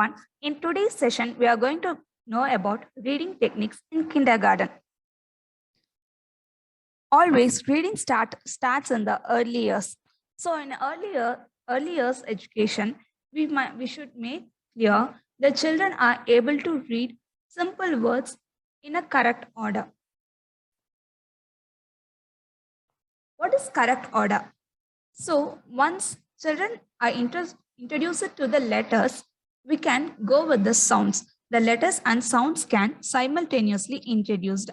everyone. In today's session, we are going to know about reading techniques in kindergarten. Always, reading starts in the early years. So, in early years education, we should make clear the children are able to read simple words in a correct order. What is correct order? So, once children are introduced to the letters, we can go with the sounds. The letters and sounds can simultaneously introduced.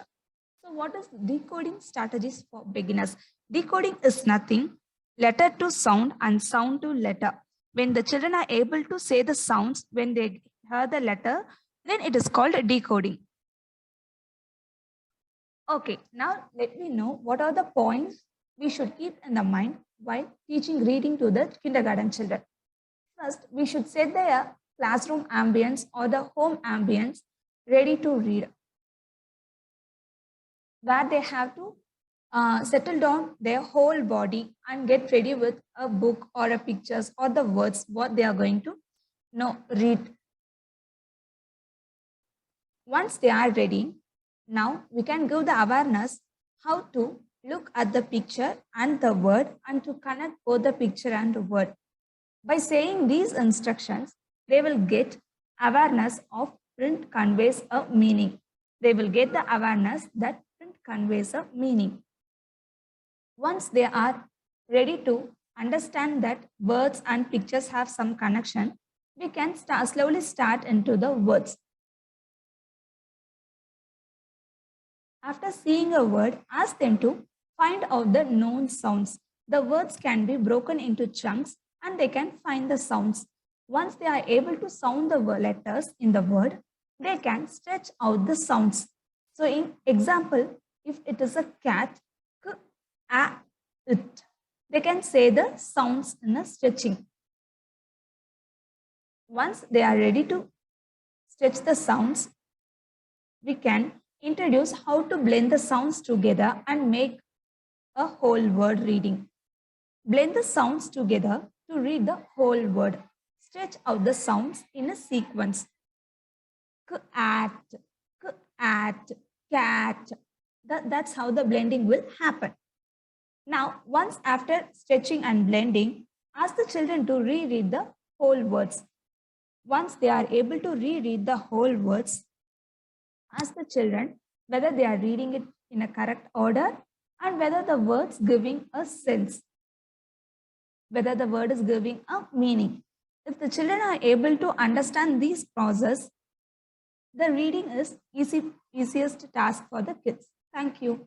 So what is decoding strategies for beginners? Decoding is nothing, letter to sound and sound to letter. When the children are able to say the sounds when they hear the letter, then it is called decoding. Okay, now let me know what are the points we should keep in the mind while teaching reading to the kindergarten children. First, we should set their classroom ambience or the home ambience ready to read, where they have to settle down their whole body and get ready with a book or a pictures or the words what they are going to read. Once they are ready, now we can give the awareness how to look at the picture and the word and to connect both the picture and the word. By saying these instructions, they will get awareness of print conveys a meaning. They will get the awareness that print conveys a meaning. Once they are ready to understand that words and pictures have some connection, we can slowly start into the words. After seeing a word, ask them to find out the known sounds. The words can be broken into chunks and they can find the sounds. Once they are able to sound the letters in the word, they can stretch out the sounds. So in example, if it is a cat, k, a, it, they can say the sounds in a stretching. Once they are ready to stretch the sounds, we can introduce how to blend the sounds together and make a whole word reading. Blend the sounds together to read the whole word. Stretch out the sounds in a sequence. Cat, cat. That's how the blending will happen. Now, once after stretching and blending, ask the children to reread the whole words. Once they are able to reread the whole words, ask the children whether they are reading it in a correct order and whether the words giving a sense, whether the word is giving a meaning. If the children are able to understand these process, the reading is easiest task for the kids. Thank you.